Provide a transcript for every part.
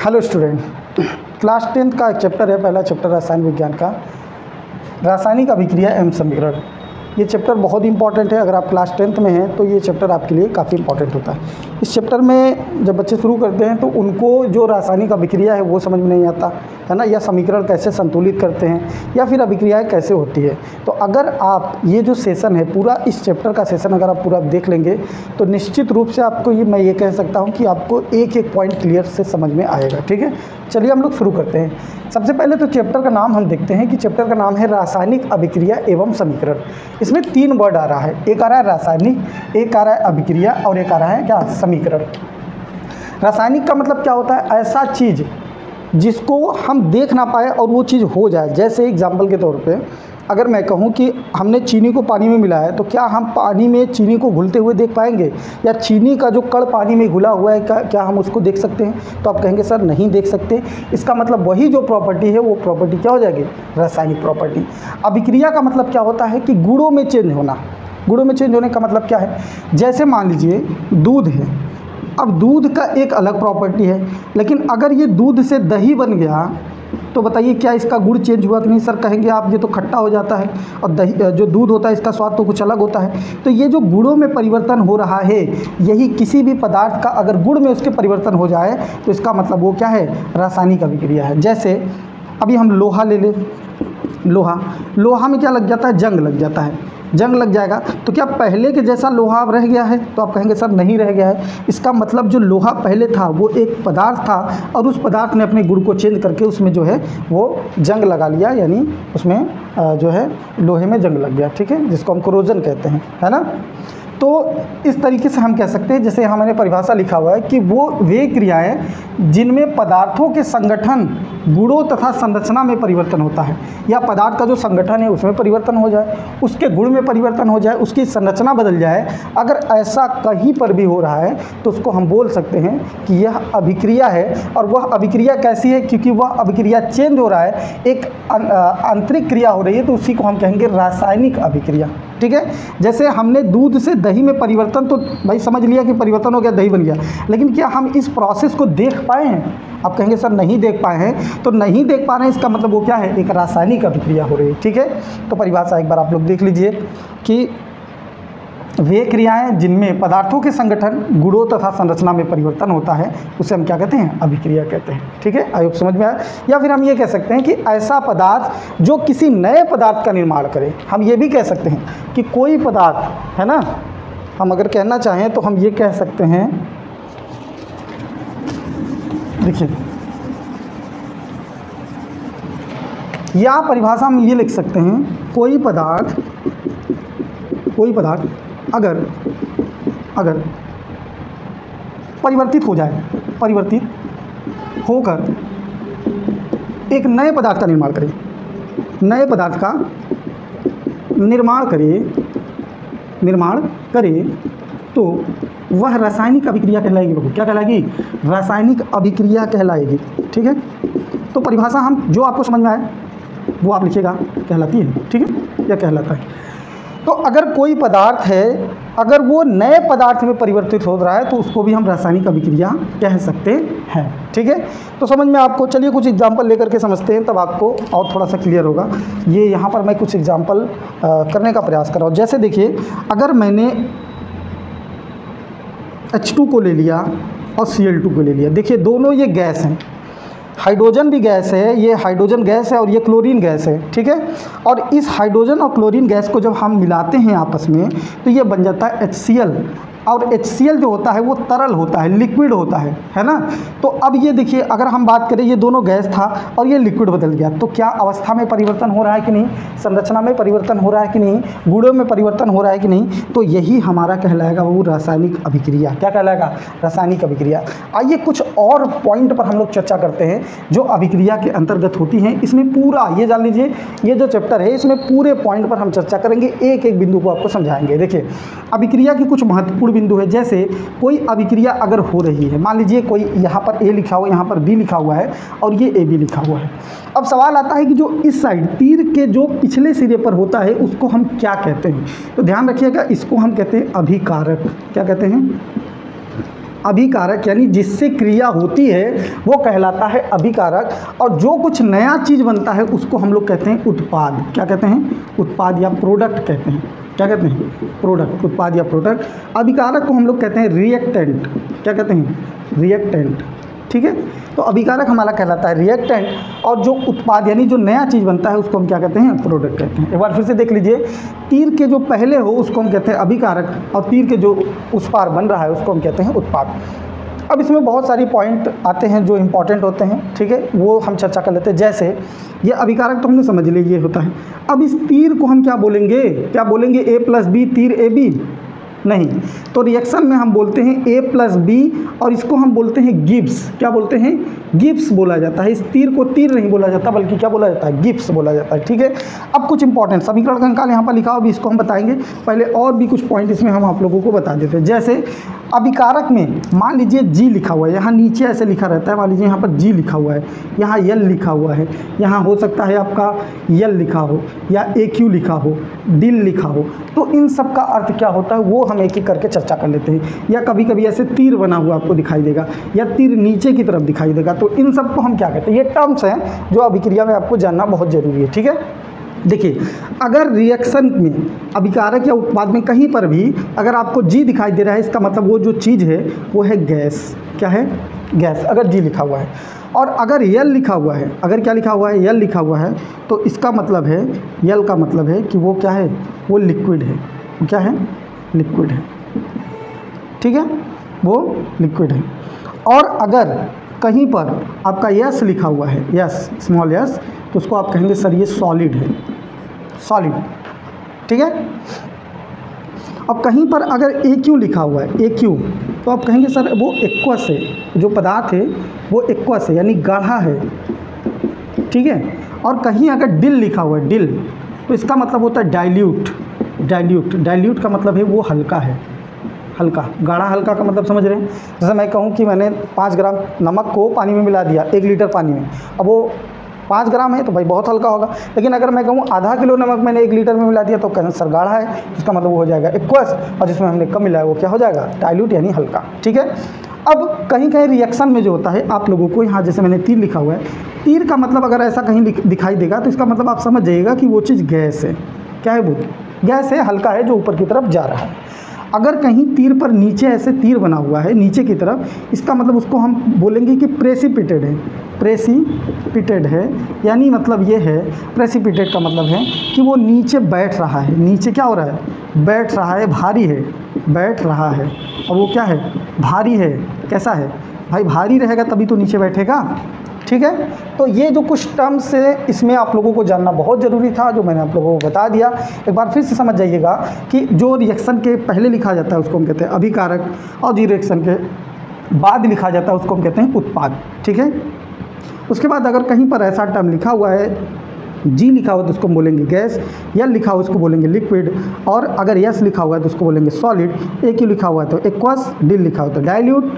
Hello student, class 10th का एक chapter है, पहला चैप्टर रसायन विज्ञान का रासायनिक अभिक्रिया एवं समीकरण। ये चैप्टर बहुत इंपॉर्टेंट है। अगर आप क्लास 10th में हैं तो ये चैप्टर आपके लिए काफ़ी इंपॉर्टेंट होता है। इस चैप्टर में जब बच्चे शुरू करते हैं तो उनको जो रासायनिक अभिक्रिया है वो समझ में नहीं आता है ना, या समीकरण कैसे संतुलित करते हैं या फिर अभिक्रियाएँ कैसे होती है। तो अगर आप ये जो सेशन है पूरा, इस चैप्टर का सेशन अगर आप पूरा देख लेंगे तो निश्चित रूप से आपको मैं ये कह सकता हूँ कि आपको एक एक पॉइंट क्लियर से समझ में आएगा। ठीक है, चलिए हम लोग शुरू करते हैं। सबसे पहले तो चैप्टर का नाम हम देखते हैं कि चैप्टर का नाम है रासायनिक अभिक्रिया एवं समीकरण। इसमें 3 वर्ड आ रहा है, एक आ रहा है रासायनिक, एक आ रहा है अभिक्रिया और एक आ रहा है क्या, समीकरण। रासायनिक का मतलब क्या होता है, ऐसा चीज़ जिसको हम देख ना पाए और वो चीज़ हो जाए। जैसे एग्जाम्पल के तौर पे अगर मैं कहूँ कि हमने चीनी को पानी में मिलाया है तो क्या हम पानी में चीनी को घुलते हुए देख पाएंगे, या चीनी का जो कण पानी में घुला हुआ है क्या हम उसको देख सकते हैं? तो आप कहेंगे सर नहीं देख सकते। इसका मतलब वही जो प्रॉपर्टी है वो प्रॉपर्टी क्या हो जाएगी, रासायनिक प्रॉपर्टी। अभिक्रिया का मतलब क्या होता है कि गुणों में चेंज होना। गुणों में चेंज होने का मतलब क्या है, जैसे मान लीजिए दूध है, अब दूध का एक अलग प्रॉपर्टी है, लेकिन अगर ये दूध से दही बन गया तो बताइए क्या इसका गुण चेंज हुआ कि नहीं? सर कहेंगे आप ये तो खट्टा हो जाता है और दही जो दूध होता है इसका स्वाद तो कुछ अलग होता है। तो ये जो गुणों में परिवर्तन हो रहा है, यही किसी भी पदार्थ का अगर गुण में उसके परिवर्तन हो जाए तो इसका मतलब वो क्या है, रासायनिक अभिक्रिया है। जैसे अभी हम लोहा ले लें, लोहा में क्या लग जाता है, जंग लग जाता है। जंग लग जाएगा तो क्या पहले के जैसा लोहा अब रह गया है? तो आप कहेंगे सर नहीं रह गया है। इसका मतलब जो लोहा पहले था वो एक पदार्थ था और उस पदार्थ ने अपने गुण को चेंज करके उसमें जो है वो जंग लगा लिया, यानी उसमें जो है लोहे में जंग लग गया। ठीक है, जिसको हम कोरोजन कहते हैं, है ना। तो इस तरीके से हम कह सकते हैं, जैसे यहाँ मैंने परिभाषा लिखा हुआ है कि वो वे क्रियाएं जिनमें पदार्थों के संगठन, गुणों तथा संरचना में परिवर्तन होता है, या पदार्थ का जो संगठन है उसमें परिवर्तन हो जाए, उसके गुण में परिवर्तन हो जाए, उसकी संरचना बदल जाए। अगर ऐसा कहीं पर भी हो रहा है तो उसको हम बोल सकते हैं कि यह अभिक्रिया है। और वह अभिक्रिया कैसी है, क्योंकि वह अभिक्रिया चेंज हो रहा है, एक आंतरिक क्रिया हो रही है, तो उसी को हम कहेंगे रासायनिक अभिक्रिया। ठीक है, जैसे हमने दूध से दही में परिवर्तन, तो भाई समझ लिया कि परिवर्तन हो गया, दही बन गया, लेकिन क्या हम इस प्रोसेस को देख पाए हैं? आप कहेंगे सर नहीं देख पाए हैं। तो नहीं देख पा रहे हैं, इसका मतलब वो क्या है, एक रासायनिक अभिक्रिया हो रही है। ठीक है, तो परिभाषा एक बार आप लोग देख लीजिए कि वे क्रियाएं जिनमें पदार्थों के संगठन, गुणों तथा संरचना में परिवर्तन होता है उसे हम क्या कहते हैं, अभिक्रिया कहते हैं। ठीक है, आई होप समझ में आया। या फिर हम ये कह सकते हैं कि ऐसा पदार्थ जो किसी नए पदार्थ का निर्माण करे। हम ये भी कह सकते हैं कि कोई पदार्थ, है ना, हम अगर कहना चाहें तो हम ये कह सकते हैं, देखिए या परिभाषा हम ये लिख सकते हैं, कोई पदार्थ अगर परिवर्तित हो जाए, परिवर्तित होकर एक नए पदार्थ का निर्माण करे, नए पदार्थ का निर्माण करे तो वह रासायनिक अभिक्रिया कहलाएगी। बहू क्या कहलाएगी, रासायनिक अभिक्रिया कहलाएगी। ठीक है, तो परिभाषा हम जो आपको समझ में आए वो आप लिखिएगा, कहलाती है। ठीक है, या कहलाता है। तो अगर कोई पदार्थ है, अगर वो नए पदार्थ में परिवर्तित हो रहा है तो उसको भी हम रासायनिक अभिक्रिया कह सकते हैं। ठीक है, तो समझ में आपको, चलिए कुछ एग्जांपल लेकर के समझते हैं, तब आपको और थोड़ा सा क्लियर होगा। ये यहाँ पर मैं कुछ एग्जांपल करने का प्रयास कर रहा हूँ। जैसे देखिए, अगर मैंने H2 को ले लिया और Cl2 को ले लिया, देखिए दोनों ये गैस हैं, हाइड्रोजन भी गैस है, ये हाइड्रोजन गैस है और ये क्लोरीन गैस है। ठीक है, और इस हाइड्रोजन और क्लोरीन गैस को जब हम मिलाते हैं आपस में तो ये बन जाता है HCl। और HCl जो होता है वो तरल होता है, लिक्विड होता है ना। तो अब ये देखिए, अगर हम बात करें, ये दोनों गैस था और ये लिक्विड बदल गया, तो क्या अवस्था में परिवर्तन हो रहा है कि नहीं, संरचना में परिवर्तन हो रहा है कि नहीं, गुणों में परिवर्तन हो रहा है कि नहीं? तो यही हमारा कहलाएगा वो रासायनिक अभिक्रिया। क्या कहलाएगा, रासायनिक अभिक्रिया। आइए कुछ और पॉइंट पर हम लोग चर्चा करते हैं जो अभिक्रिया के अंतर्गत होती हैं। इसमें पूरा ये जान लीजिए, ये जो चैप्टर है इसमें पूरे पॉइंट पर हम चर्चा करेंगे, एक एक बिंदु को आपको समझाएंगे। देखिए, अभिक्रिया की कुछ महत्वपूर्ण बिंदु है। जैसे कोई अभिक्रिया अगर हो रही है, मान लीजिए कोई यहाँ पर A लिखा हुआ है, यहाँ पर B लिखा हुआ है और ये AB लिखा हुआ है। अब सवाल आता है कि जो इस साइड तीर के जो पिछले सिरे पर होता है उसको हम क्या कहते हैं? तो ध्यान रखिएगा, इसको हम कहते हैं अभिकारक। क्या कहते हैं? अभिकारक यानी जिससे क्रिया होती है वो कहलाता है अभिकारक, और जो कुछ नया चीज़ बनता है उसको हम लोग कहते हैं उत्पाद। क्या कहते हैं? उत्पाद या प्रोडक्ट कहते हैं। क्या कहते हैं? प्रोडक्ट, उत्पाद या प्रोडक्ट। अभिकारक को हम लोग कहते हैं रिएक्टेंट। क्या कहते हैं? रिएक्टेंट। ठीक है, तो अभिकारक हमारा कहलाता है रिएक्टेंट, और जो उत्पाद यानी जो नया चीज़ बनता है उसको हम क्या कहते हैं? प्रोडक्ट कहते हैं। एक बार फिर से देख लीजिए, तीर के जो पहले हो उसको हम कहते हैं अभिकारक, और तीर के जो उस पार बन रहा है उसको हम कहते हैं उत्पाद। अब इसमें बहुत सारी पॉइंट आते हैं जो इंपॉर्टेंट होते हैं, ठीक है, वो हम चर्चा कर लेते हैं। जैसे ये अभिकारक तो हमने समझ लिया ये होता है। अब इस तीर को हम क्या बोलेंगे? क्या बोलेंगे? A+B तीर AB? नहीं, तो रिएक्शन में हम बोलते हैं A+B, और इसको हम बोलते हैं गिब्स। क्या बोलते हैं? गिब्स बोला जाता है। इस तीर को तीर नहीं बोला जाता बल्कि क्या बोला जाता है? गिब्स बोला जाता है। ठीक है, अब कुछ इंपॉर्टेंट समीकरण कंकाल यहाँ पर लिखा हो, अभी इसको हम बताएंगे। पहले और भी कुछ पॉइंट इसमें हम आप लोगों को बता देते हैं। जैसे अभिकारक में मान लीजिए G लिखा हुआ है, यहाँ नीचे ऐसे लिखा रहता है, मान लीजिए यहाँ पर G लिखा हुआ है, यहाँ L लिखा हुआ है, यहाँ हो सकता है आपका L लिखा हो या AQ लिखा हो, डिल लिखा हो, तो इन सब का अर्थ क्या होता है वो हम एक एक करके चर्चा कर लेते हैं। या कभी कभी ऐसे तीर बना हुआ आपको दिखाई देगा, या तीर नीचे की तरफ दिखाई देगा, तो इन सब को हम क्या कहते हैं? ये टर्म्स हैं जो अभिक्रिया में आपको जानना बहुत ज़रूरी है। ठीक है, देखिए, अगर रिएक्शन में अभिकारक या उत्पाद में कहीं पर भी अगर आपको G दिखाई दे रहा है, इसका मतलब वो जो चीज़ है वो है गैस। क्या है? गैस, अगर G लिखा हुआ है। और अगर L लिखा हुआ है, अगर क्या लिखा हुआ है? L लिखा हुआ है, तो इसका मतलब है, L का मतलब है कि वो क्या है? वो लिक्विड है। वो क्या है? लिक्विड है। ठीक है, वो लिक्विड है। और अगर कहीं पर आपका S लिखा हुआ है, S स्मॉल s, तो उसको आप कहेंगे सर ये सॉलिड है, सॉलिड। ठीक है, अब कहीं पर अगर AQ लिखा हुआ है, AQ, तो आप कहेंगे सर वो एक्वस है, जो पदार्थ है वो एक्वस है यानी गाढ़ा है। ठीक है, और कहीं अगर डिल लिखा हुआ है, डिल, तो इसका मतलब होता है डाइल्यूट। डाइल्यूट, डाइल्यूट का मतलब है वो हल्का है, हल्का। गाढ़ा हल्का का मतलब समझ रहे हैं? जैसे मैं कहूँ कि मैंने 5 ग्राम नमक को पानी में मिला दिया 1 लीटर पानी में, अब वो 5 ग्राम है तो भाई बहुत हल्का होगा। लेकिन अगर मैं कहूँ आधा किलो नमक मैंने 1 लीटर में मिला दिया तो कहना सर गाढ़ा है, इसका मतलब वो हो जाएगा एक्वस, और जिसमें हमने कम मिलाया वो क्या हो जाएगा? डाइल्यूट यानी हल्का। ठीक है, अब कहीं कहीं रिएक्शन में जो होता है आप लोगों को यहाँ जैसे मैंने तीर लिखा हुआ है, तीर का मतलब अगर ऐसा कहीं दिखाई देगा तो इसका मतलब आप समझ जाइएगा कि वो चीज़ गैस है। क्या है वो? गैस है, हल्का है, जो ऊपर की तरफ जा रहा है। अगर कहीं तीर पर नीचे ऐसे तीर बना हुआ है नीचे की तरफ, इसका मतलब उसको हम बोलेंगे कि प्रेसिपिटेड है। प्रेसिपिटेड है यानी मतलब ये है, प्रेसिपिटेड का मतलब है कि वो नीचे बैठ रहा है। नीचे क्या हो रहा है? बैठ रहा है, भारी है, बैठ रहा है। और वो क्या है? भारी है। कैसा है भाई? भारी रहेगा तभी तो नीचे बैठेगा। ठीक है, तो ये जो कुछ टर्म्स है इसमें आप लोगों को जानना बहुत ज़रूरी था, जो मैंने आप लोगों को बता दिया। एक बार फिर से समझ जाइएगा कि जो रिएक्शन के पहले लिखा जाता है उसको हम कहते हैं अभिकारक, और जो रिएक्शन के बाद लिखा जाता है उसको हम कहते हैं उत्पाद। ठीक है, उसके बाद अगर कहीं पर ऐसा टर्म लिखा हुआ है, G लिखा हुआ तो उसको बोलेंगे गैस, L लिखा हुआ उसको बोलेंगे लिक्विड, और अगर S लिखा हुआ है तो उसको बोलेंगे सॉलिड, AQ लिखा हुआ है तो एक्वस, डिल लिखा हुआ तो डाइल्यूट,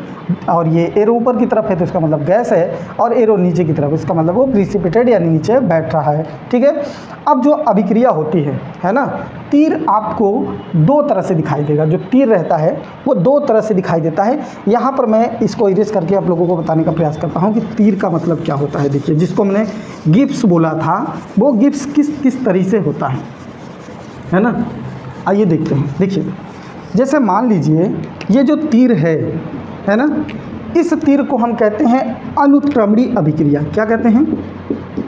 और ये एरो ऊपर की तरफ है तो इसका मतलब गैस है, और एरो नीचे की तरफ इसका मतलब वो प्रिसिपिटेड यानी नीचे बैठ रहा है। ठीक है, अब जो अभिक्रिया होती है ना, तीर आपको 2 तरह से दिखाई देगा। जो तीर रहता है वो 2 तरह से दिखाई देता है। यहाँ पर मैं इसको इरेज करके आप लोगों को बताने का प्रयास करता हूँ कि तीर का मतलब क्या होता है। देखिए, जिसको हमने गिब्स बोला था, वो गिब्स किस तरीके से होता है ना, आइए देखते हैं। देखिए, जैसे मान लीजिए ये जो तीर है ना, इस तीर को हम कहते हैं अनुत्क्रमणीय अभिक्रिया। क्या कहते हैं?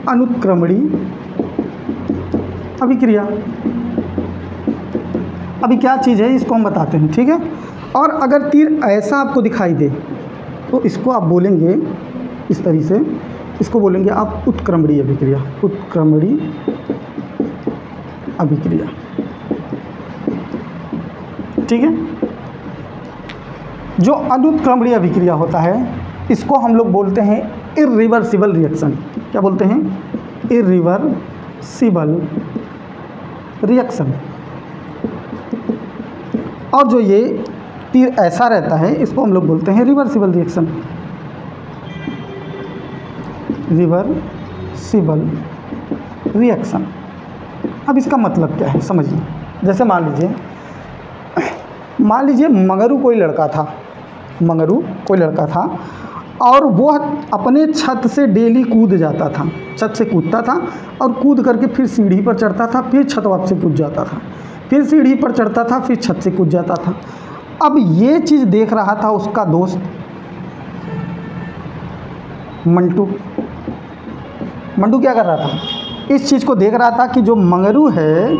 अनुत्क्रमणीय अभिक्रिया। अभी क्या चीज़ है इसको हम बताते हैं। ठीक है, और अगर तीर ऐसा आपको दिखाई दे तो इसको आप बोलेंगे इस तरीके से, इसको बोलेंगे आप उत्क्रमणीय अभिक्रिया। उत्क्रमणीय अभिक्रिया। ठीक है, जो अनुत्क्रमणीय अभिक्रिया होता है इसको हम लोग बोलते हैं इरिवर्सिबल रिएक्शन। क्या बोलते हैं? Irreversible reaction. और जो ये तीर ऐसा रहता है इसको हम लोग बोलते हैं रिवर्सिबल रिएक्शन। Reversible reaction. अब इसका मतलब क्या है समझिए। जैसे मान लीजिए मगरू कोई लड़का था, मंगरू कोई लड़का था और वो अपने छत से डेली कूद जाता था, छत से कूदता था और कूद करके फिर सीढ़ी पर चढ़ता था, फिर छत वापस कूद जाता था, फिर सीढ़ी पर चढ़ता था, फिर छत से कूद जाता था। अब ये चीज़ देख रहा था उसका दोस्त मंटू। मंटू क्या कर रहा था? इस चीज़ को देख रहा था कि जो मंगरू है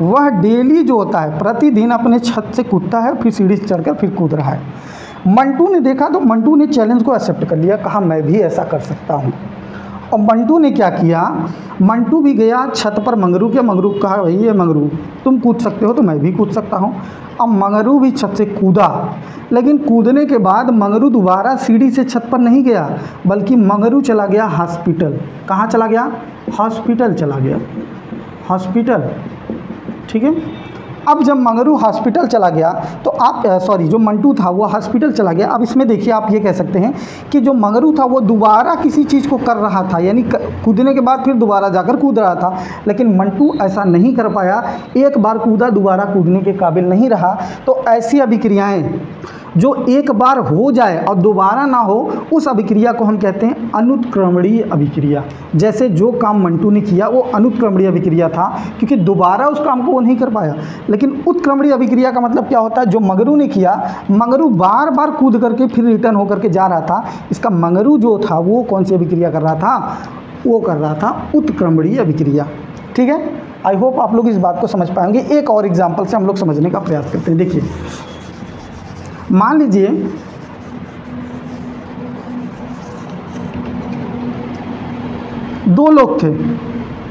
वह डेली जो होता है प्रतिदिन अपने छत से कूदता है, फिर सीढ़ी से चढ़कर फिर कूद रहा है। मंटू ने देखा तो मंटू ने चैलेंज को एक्सेप्ट कर लिया, कहा मैं भी ऐसा कर सकता हूँ। और मंटू ने क्या किया, मंटू भी गया छत पर मंगरू के, मंगरू को कहा भाई ये मंगरू तुम कूद सकते हो तो मैं भी कूद सकता हूँ। अब मंगरू भी छत से कूदा, लेकिन कूदने के बाद मंगरू दोबारा सीढ़ी से छत पर नहीं गया, बल्कि मंगरू चला गया हॉस्पिटल। कहाँ चला गया? हॉस्पिटल चला गया, हॉस्पिटल। ठीक है। अब जब मंगरू हॉस्पिटल चला गया तो आप जो मंटू था वो हॉस्पिटल चला गया। अब इसमें देखिए आप ये कह सकते हैं कि जो मंगरू था वो दोबारा किसी चीज़ को कर रहा था, यानी कूदने के बाद फिर दोबारा जाकर कूद रहा था, लेकिन मंटू ऐसा नहीं कर पाया। एक बार कूदा दोबारा कूदने के काबिल नहीं रहा। तो ऐसी अभिक्रियाएं जो एक बार हो जाए और दोबारा ना हो, उस अभिक्रिया को हम कहते हैं अनुत्क्रमणीय अभिक्रिया। जैसे जो काम मंटू ने किया वो अनुत्क्रमणीय अभिक्रिया था, क्योंकि दोबारा उस काम को वो नहीं कर पाया। लेकिन उत्क्रमणीय अभिक्रिया का मतलब क्या होता है? जो मंगरू ने किया, मंगरू बार बार कूद करके फिर रिटर्न होकर के जा रहा था, इसका मंगरू जो था वो कौन सी अभिक्रिया कर रहा था? वो कर रहा था उत्क्रमणीय अभिक्रिया। ठीक है। आई होप आप लोग इस बात को समझ पाएंगे। एक और एग्जाम्पल से हम लोग समझने का प्रयास करते हैं। देखिए, मान लीजिए दो लोग थे,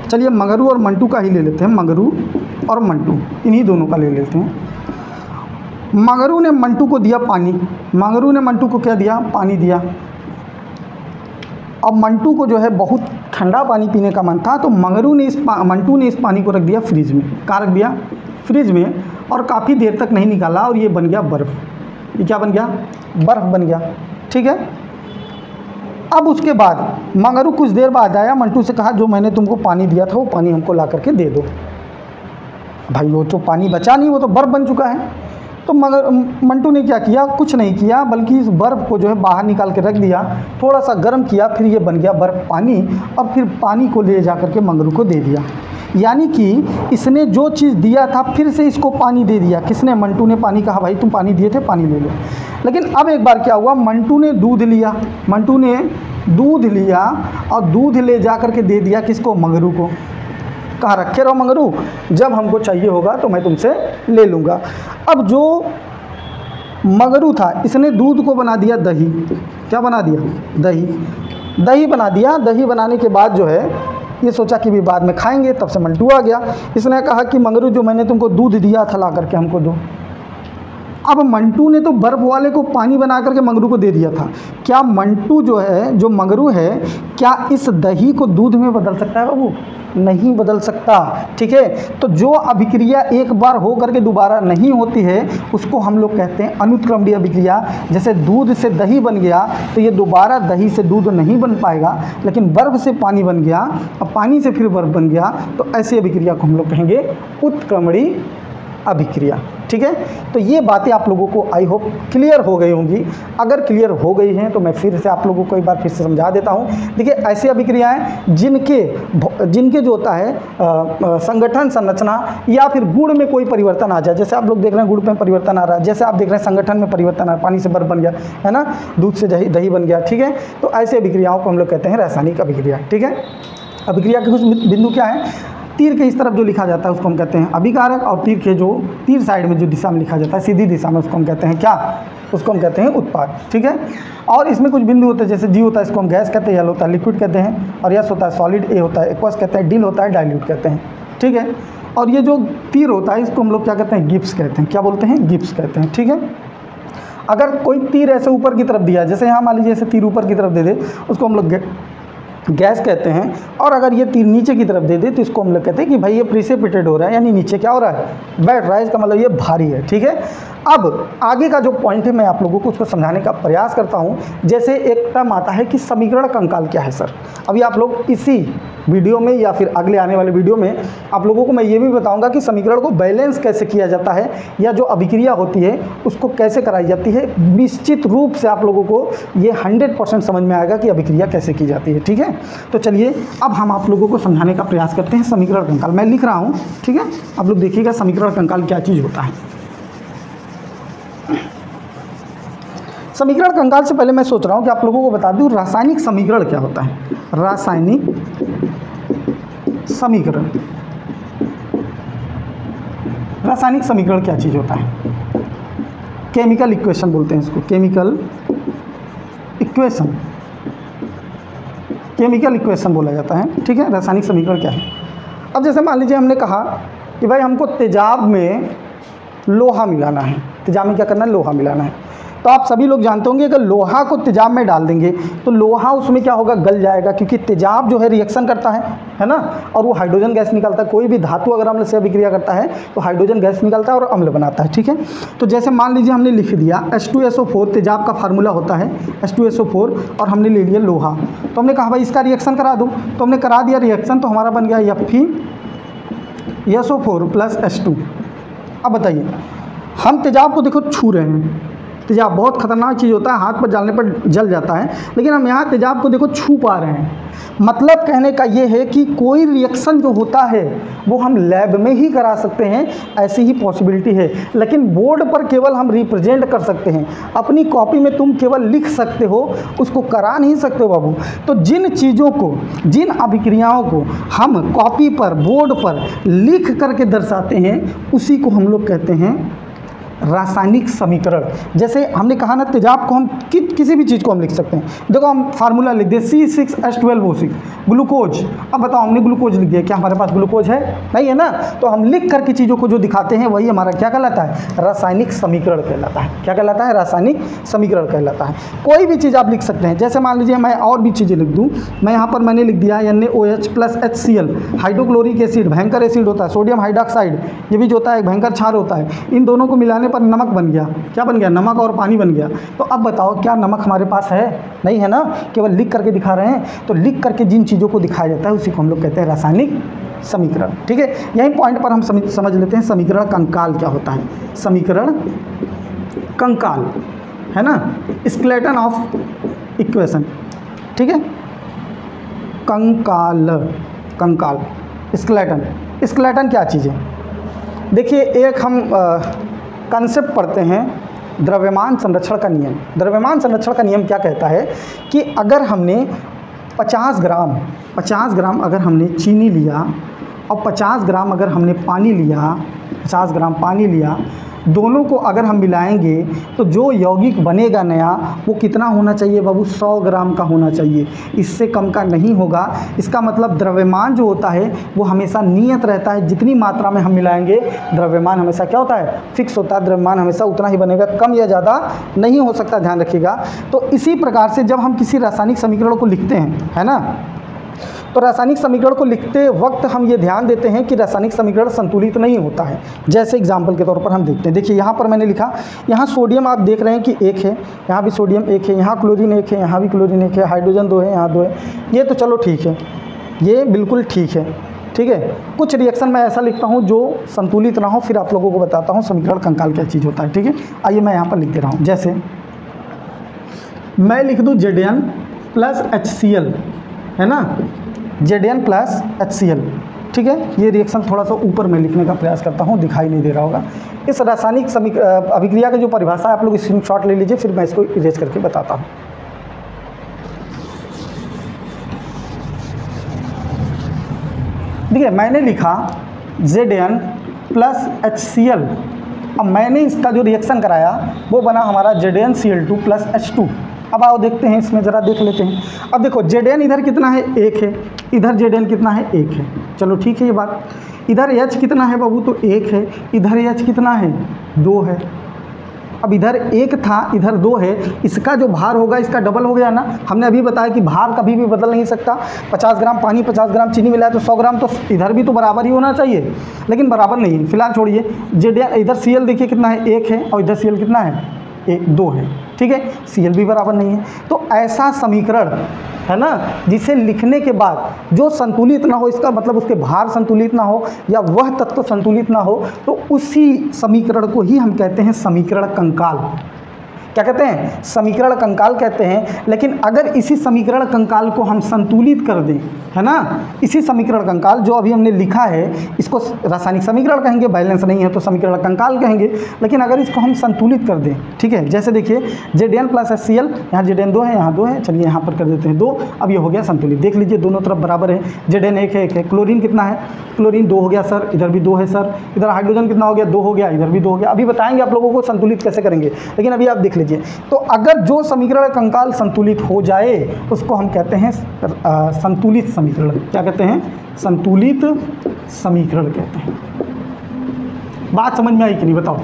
चलिए मंगरू और मंटू का ही ले लेते हैं, मंगरू और मंटू, इन्हीं दोनों का ले लेते हैं। मंगरू ने मंटू को दिया पानी, मंगरू ने मंटू को क्या दिया? पानी दिया। अब मंटू को जो है बहुत ठंडा पानी पीने का मन था, तो मंटू ने इस पानी को रख दिया फ्रिज में। कहाँ रख दिया? फ्रिज में। और काफ़ी देर तक नहीं निकाला और ये बन गया बर्फ़। ये क्या बन गया? बर्फ़ बन गया। ठीक है। अब उसके बाद मंगरू कुछ देर बाद आया, मंटू से कहा जो मैंने तुमको पानी दिया था वो पानी हमको ला करके दे दो। भाई वो तो पानी बचा नहीं, वो तो बर्फ़ बन चुका है। तो मंटू ने क्या किया? कुछ नहीं किया, बल्कि इस बर्फ़ को जो है बाहर निकाल के रख दिया, थोड़ा सा गर्म किया, फिर ये बन गया बर्फ़ पानी। और फिर पानी को ले जा करके मंगरू को दे दिया। यानी कि इसने जो चीज़ दिया था फिर से इसको पानी दे दिया। किसने? मंटू ने पानी। कहा भाई तुम पानी दिए थे, पानी ले लो। लेकिन अब एक बार क्या हुआ, मंटू ने दूध लिया, मंटू ने दूध लिया और दूध ले जा करके दे दिया किसको? मंगरू को। कहा रखे रहो मंगरू, जब हमको चाहिए होगा तो मैं तुमसे ले लूँगा। अब जो मंगरू था इसने दूध को बना दिया दही। क्या बना दिया? दही। दही बना दिया। दही बनाने के बाद जो है ये सोचा कि भी बाद में खाएंगे, तब से मंटू आ गया। इसने कहा कि मंगरू जो मैंने तुमको दूध दिया था ला करके हमको दो। अब मंटू ने तो बर्फ़ वाले को पानी बना करके मंगरू को दे दिया था। क्या मंटू जो है, जो मंगरू है, क्या इस दही को दूध में बदल सकता है बाबू? नहीं बदल सकता। ठीक है। तो जो अभिक्रिया एक बार हो करके दोबारा नहीं होती है उसको हम लोग कहते हैं अनुत्क्रमणीय अभिक्रिया। जैसे दूध से दही बन गया तो ये दोबारा दही से दूध नहीं बन पाएगा, लेकिन बर्फ़ से पानी बन गया और पानी से फिर बर्फ़ बन गया, तो ऐसी अभिक्रिया को हम लोग कहेंगे उत्क्रमणीय अभिक्रिया। ठीक है। तो ये बातें आप लोगों को आई होप क्लियर हो गई होंगी। अगर क्लियर हो गई हैं तो मैं फिर से आप लोगों को एक बार फिर से समझा देता हूँ। देखिए, ऐसी अभिक्रियाएं जिनके जो होता है संगठन संरचना या फिर गुण में कोई परिवर्तन आ जाए। जैसे आप लोग देख रहे हैं गुण में परिवर्तन आ रहा है, जैसे आप देख रहे हैं संगठन में परिवर्तन आ रहा है, पानी से बर्फ बन गया है ना, दूध से दही बन गया। ठीक है। तो ऐसी अभिक्रियाओं को हम लोग कहते हैं रासायनिक अभिक्रिया। ठीक है। अभिक्रिया के कुछ बिंदु क्या है? तीर के इस तरफ जो लिखा जाता है उसको हम कहते हैं अभिकारक, और तीर के जो तीर साइड में जो दिशा में लिखा जाता है सीधी दिशा में उसको हम कहते हैं क्या? उसको हम कहते हैं उत्पाद। ठीक है। और इसमें कुछ बिंदु होते हैं, जैसे जी होता है इसको हम गैस कहते हैं, एल होता है लिक्विड कहते हैं, और यस होता है सॉलिड, ए होता है एक्वस कहते हैं, डिल होता है डाइल्यूट कहते हैं। ठीक है। और ये जो तीर होता है इसको हम लोग क्या कहते हैं? गिब्स कहते हैं। क्या बोलते हैं? गिब्स कहते हैं। ठीक है। अगर कोई तीर ऐसे ऊपर की तरफ दिया, जैसे यहाँ मान लीजिए ऐसे तीर ऊपर की तरफ दे दे, उसको हम लोग गैस कहते हैं। और अगर ये तीर नीचे की तरफ दे दे तो इसको हम लोग कहते हैं कि भाई ये प्रिसिपिटेट हो रहा है, यानी नीचे क्या हो रहा है, बैठ रहा है, इसका मतलब ये भारी है। ठीक है, अब आगे का जो पॉइंट है मैं आप लोगों को उसको समझाने का प्रयास करता हूँ। जैसे एक टर्म आता है कि समीकरण कंकाल क्या है सर, अभी आप लोग इसी वीडियो में या फिर अगले आने वाले वीडियो में आप लोगों को मैं ये भी बताऊंगा कि समीकरण को बैलेंस कैसे किया जाता है, या जो अभिक्रिया होती है उसको कैसे कराई जाती है। निश्चित रूप से आप लोगों को ये 100% समझ में आएगा कि अभिक्रिया कैसे की जाती है। ठीक है, तो चलिए अब हम आप लोगों को समझाने का प्रयास करते हैं समीकरण कंकाल। मैं लिख रहा हूँ, ठीक है, आप लोग देखिएगा समीकरण कंकाल क्या चीज़ होता है। समीकरण कंकाल से पहले मैं सोच रहा हूँ कि आप लोगों को बता दूँ रासायनिक समीकरण क्या होता है। रासायनिक समीकरण, रासायनिक समीकरण क्या चीज़ होता है? केमिकल इक्वेशन बोलते हैं इसको, केमिकल इक्वेशन, केमिकल इक्वेशन बोला जाता है। ठीक है, रासायनिक समीकरण क्या है? अब जैसे मान लीजिए हमने कहा कि भाई हमको तेजाब में लोहा मिलाना है, तेजाब में क्या करना है, लोहा मिलाना है। तो आप सभी लोग जानते होंगे अगर लोहा को तेजाब में डाल देंगे तो लोहा उसमें क्या होगा, गल जाएगा, क्योंकि तेजाब जो है रिएक्शन करता है ना, और वो हाइड्रोजन गैस निकालता है। कोई भी धातु अगर अम्ल से अभिक्रिया करता है तो हाइड्रोजन गैस निकलता है और अम्ल बनाता है। ठीक है, तो जैसे मान लीजिए हमने लिख दिया H2SO4, तेजाब का फार्मूला होता है H2SO4, और हमने ले लिया लोहा। तो हमने कहा भाई इसका रिएक्शन करा दूँ, तो हमने करा दिया रिएक्शन, तो हमारा बन गया FeSO4 + H2। अब बताइए, हम तेजाब को देखो छू रहे हैं, तेजाब बहुत खतरनाक चीज़ होता है, हाथ पर डालने पर जल जाता है, लेकिन हम यहाँ तेजाब को देखो छू पा रहे हैं। मतलब कहने का ये है कि कोई रिएक्शन जो होता है वो हम लैब में ही करा सकते हैं, ऐसी ही पॉसिबिलिटी है। लेकिन बोर्ड पर केवल हम रिप्रेजेंट कर सकते हैं, अपनी कॉपी में तुम केवल लिख सकते हो, उसको करा नहीं सकते हो बाबू। तो जिन चीज़ों को, जिन अभिक्रियाओं को हम कॉपी पर, बोर्ड पर लिख करके दर्शाते हैं, उसी को हम लोग कहते हैं रासायनिक समीकरण। जैसे हमने कहा ना, तेजाब को हम किसी भी चीज़ को हम लिख सकते हैं। देखो हम फार्मूला लिख दिए C6H12O6 ग्लूकोज। अब बताओ, हमने ग्लूकोज लिख दिया, क्या हमारे पास ग्लूकोज है? नहीं है ना। तो हम लिख करके चीज़ों को जो दिखाते हैं वही हमारा क्या कहलाता है, रासायनिक समीकरण कहलाता है। क्या कहलाता है? रासायनिक समीकरण कहलाता है। कोई भी चीज़ आप लिख सकते हैं। जैसे मान लीजिए मैं और भी चीज़ें लिख दूँ, मैं यहाँ पर मैंने लिख दिया NaOH + HCl, हाइड्रोक्लोरिक एसिड, भयंकर एसिड होता है, सोडियम हाइड्रॉक्साइड, ये भी जो होता है एक भयंकर क्षार होता है। इन दोनों को मिलाने पर नमक बन गया। क्या बन गया? नमक और पानी बन गया। तो अब बताओ, क्या नमक हमारे पास है? नहीं है ना, केवल लिख करके दिखा रहे हैं। तो लिख करके जिन चीज़ों को दिखाया जाता है उसी को हम लोग कहते हैं रासायनिक समीकरण। ठीक है, यही पॉइंट पर हम समझ लेते हैं समीकरण कंकाल क्या होता है। समीकरण कंकाल है ना, स्केलेटन ऑफ इक्वेशन। ठीक है, कंकाल, कंकाल, स्केलेटन। स्केलेटन क्या चीज़ है? देखिए, एक हम कॉन्सेप्ट पढ़ते हैं, द्रव्यमान संरक्षण का नियम। द्रव्यमान संरक्षण का नियम क्या कहता है कि अगर हमने 50 ग्राम अगर हमने चीनी लिया और 50 ग्राम अगर हमने पानी लिया, 50 ग्राम पानी लिया, दोनों को अगर हम मिलाएंगे तो जो यौगिक बनेगा नया, वो कितना होना चाहिए बाबू? 100 ग्राम का होना चाहिए, इससे कम का नहीं होगा। इसका मतलब द्रव्यमान जो होता है वो हमेशा नियत रहता है। जितनी मात्रा में हम मिलाएंगे द्रव्यमान हमेशा क्या होता है? फिक्स होता है। द्रव्यमान हमेशा उतना ही बनेगा, कम या ज़्यादा नहीं हो सकता, ध्यान रखिएगा। तो इसी प्रकार से जब हम किसी रासायनिक समीकरण को लिखते हैं, है ना, तो रासायनिक समीकरण को लिखते वक्त हम ये ध्यान देते हैं कि रासायनिक समीकरण संतुलित नहीं होता है। जैसे एग्जाम्पल के तौर पर हम देखते हैं, देखिए यहाँ पर मैंने लिखा, यहाँ सोडियम आप देख रहे हैं कि 1 है, यहाँ भी सोडियम 1 है, यहाँ क्लोरीन 1 है, यहाँ भी क्लोरीन 1 है, हाइड्रोजन 2 है, यहाँ 2 है। ये तो चलो ठीक है, ये बिल्कुल ठीक है। ठीक है, कुछ रिएक्शन मैं ऐसा लिखता हूँ जो संतुलित ना हो, फिर आप लोगों को बताता हूँ समीकरण कंकाल क्या चीज़ होता है। ठीक है, आइए मैं यहाँ पर लिख दे रहा हूँ। जैसे मैं लिख दूँ Zn + HCl, है ना, Zn + HCl। ठीक है, ये रिएक्शन थोड़ा सा ऊपर मैं लिखने का प्रयास करता हूँ, दिखाई नहीं दे रहा होगा। इस रासायनिक अभिक्रिया की जो परिभाषा है आप लोग स्क्रीनशॉट ले लीजिए, फिर मैं इसको इरेज करके बताता हूँ। देखिए, मैंने लिखा Zn + HCl। अब मैंने इसका जो रिएक्शन कराया वो बना हमारा ZnCl2 + H2। अब आओ देखते हैं, इसमें ज़रा देख लेते हैं। अब देखो Zn इधर कितना है? 1 है, इधर Zn कितना है? 1 है। चलो ठीक है ये बात। इधर H कितना है बाबू? तो 1 है। इधर H कितना है? 2 है। अब इधर 1 था, इधर 2 है, इसका जो भार होगा इसका डबल हो गया ना। हमने अभी बताया कि भार कभी भी बदल नहीं सकता। 50 ग्राम पानी 50 ग्राम चीनी मिला है तो 100 ग्राम तो इधर भी तो बराबर ही होना चाहिए, लेकिन बराबर नहीं है। फिलहाल छोड़िए। जेड इधर Cl देखिए कितना है, 1 है, और इधर Cl कितना है, 2 है, ठीक है। Cl भी बराबर नहीं है। तो ऐसा समीकरण है ना, जिसे लिखने के बाद जो संतुलित ना हो, इसका मतलब उसके भार संतुलित ना हो या वह तत्व संतुलित ना हो, तो उसी समीकरण को ही हम कहते हैं समीकरण कंकाल। क्या कहते हैं? समीकरण कंकाल कहते हैं। लेकिन अगर इसी समीकरण कंकाल को हम संतुलित कर दें, है ना, इसी समीकरण कंकाल जो अभी हमने लिखा है, इसको रासायनिक समीकरण कहेंगे, बैलेंस नहीं है तो समीकरण कंकाल कहेंगे। लेकिन अगर इसको हम संतुलित कर दें, ठीक है, जैसे देखिए Zn प्लस HCl, यहाँ Zn 2 है, यहाँ 2 है, चलिए यहाँ पर कर देते हैं 2। अब ये हो गया संतुलित। देख लीजिए दोनों तरफ बराबर है। Zn 1 है, 1 है। क्लोरीन कितना है? क्लोरीन 2 हो गया सर, इधर भी 2 है सर। इधर हाइड्रोजन कितना हो गया? 2 हो गया, इधर भी 2 हो गया। अभी बताएंगे आप लोगों को संतुलित कैसे करेंगे, लेकिन अभी आप देख लीजिए। तो अगर जो समीकरण कंकाल संतुलित हो जाए उसको हम कहते हैं संतुलित समीकरण। क्या कहते हैं? संतुलित समीकरण कहते हैं। बात समझ में आई कि नहीं, बताओ?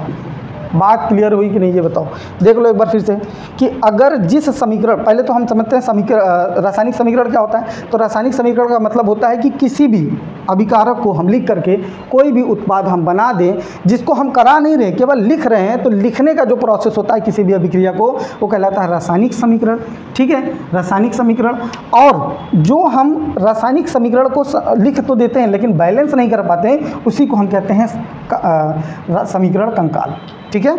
बात क्लियर हुई कि नहीं, ये बताओ। देख लो एक बार फिर से कि अगर जिस समीकरण, पहले तो हम समझते हैं समीकरण, रासायनिक समीकरण क्या होता है। तो रासायनिक समीकरण का मतलब होता है कि किसी भी अभिकारक को हम लिख करके कोई भी उत्पाद हम बना दें, जिसको हम करा नहीं रहे, केवल लिख रहे हैं। तो लिखने का जो प्रोसेस होता है किसी भी अभिक्रिया को, वो कहलाता है रासायनिक समीकरण, ठीक है, रासायनिक समीकरण। और जो हम रासायनिक समीकरण को लिख तो देते हैं लेकिन बैलेंस नहीं कर पाते हैं, उसी को हम कहते हैं समीकरण कंकाल, ठीक है।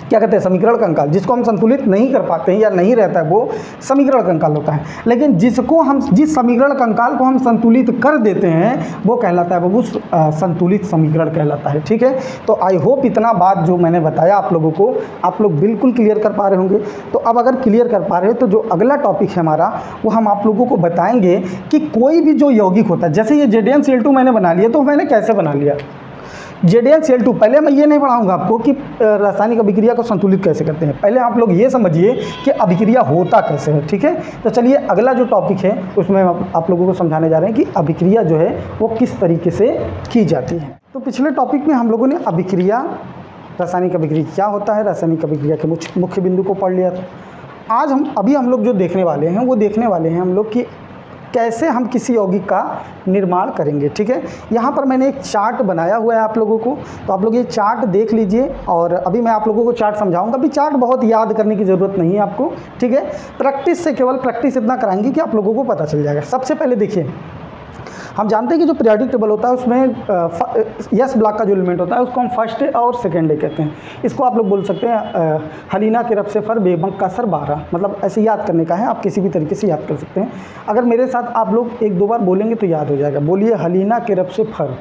क्या कहते हैं? समीकरण कंकाल। जिसको हम संतुलित नहीं कर पाते हैं या नहीं रहता है, वो समीकरण कंकाल होता है। लेकिन जिसको हम, जिस समीकरण कंकाल को हम संतुलित कर देते हैं, वो कहलाता है, वो संतुलित समीकरण कहलाता है, ठीक है। तो आई होप इतना बात जो मैंने बताया आप लोगों को, आप लोग बिल्कुल क्लियर कर पा रहे होंगे। तो अब अगर क्लियर कर पा रहे हो तो जो अगला टॉपिक है हमारा, वो हम आप लोगों को बताएंगे कि कोई भी जो यौगिक होता है, जैसे ये ZnCl2 मैंने बना लिया, तो मैंने कैसे बना लिया ZnCl2। पहले मैं ये नहीं पढ़ाऊंगा आपको कि रासायनिक अभिक्रिया को संतुलित कैसे करते हैं, पहले आप लोग ये समझिए कि अभिक्रिया होता कैसे है, ठीक है। तो चलिए अगला जो टॉपिक है उसमें आप लोगों को समझाने जा रहे हैं कि अभिक्रिया जो है वो किस तरीके से की जाती है। तो पिछले टॉपिक में हम लोगों ने अभिक्रिया, रासायनिक अभिक्रिया क्या होता है, रासायनिक अभिक्रिया के मुख्य बिंदु को पढ़ लिया था। आज हम लोग जो देखने वाले हैं, वो देखने वाले हैं हम लोग कि कैसे हम किसी यौगिक का निर्माण करेंगे, ठीक है। यहाँ पर मैंने एक चार्ट बनाया हुआ है आप लोगों को, तो आप लोग ये चार्ट देख लीजिए। और अभी मैं आप लोगों को चार्ट समझाऊंगा। अभी चार्ट बहुत याद करने की ज़रूरत नहीं है आपको, ठीक है। प्रैक्टिस से, केवल प्रैक्टिस इतना कराएंगे कि आप लोगों को पता चल जाएगा। सबसे पहले देखिए, हम जानते हैं कि जो पीरियोडिक टेबल होता है उसमें यस ब्लॉक का जो एलिमेंट होता है उसको हम फर्स्ट डे और सेकेंड डे कहते हैं। इसको आप लोग बोल सकते हैं हलीना के रब से फर बेबंक का सर 12, मतलब ऐसे याद करने का है, आप किसी भी तरीके से याद कर सकते हैं। अगर मेरे साथ आप लोग 1-2 बार बोलेंगे तो याद हो जाएगा। बोलिए हलीना के रब से फर,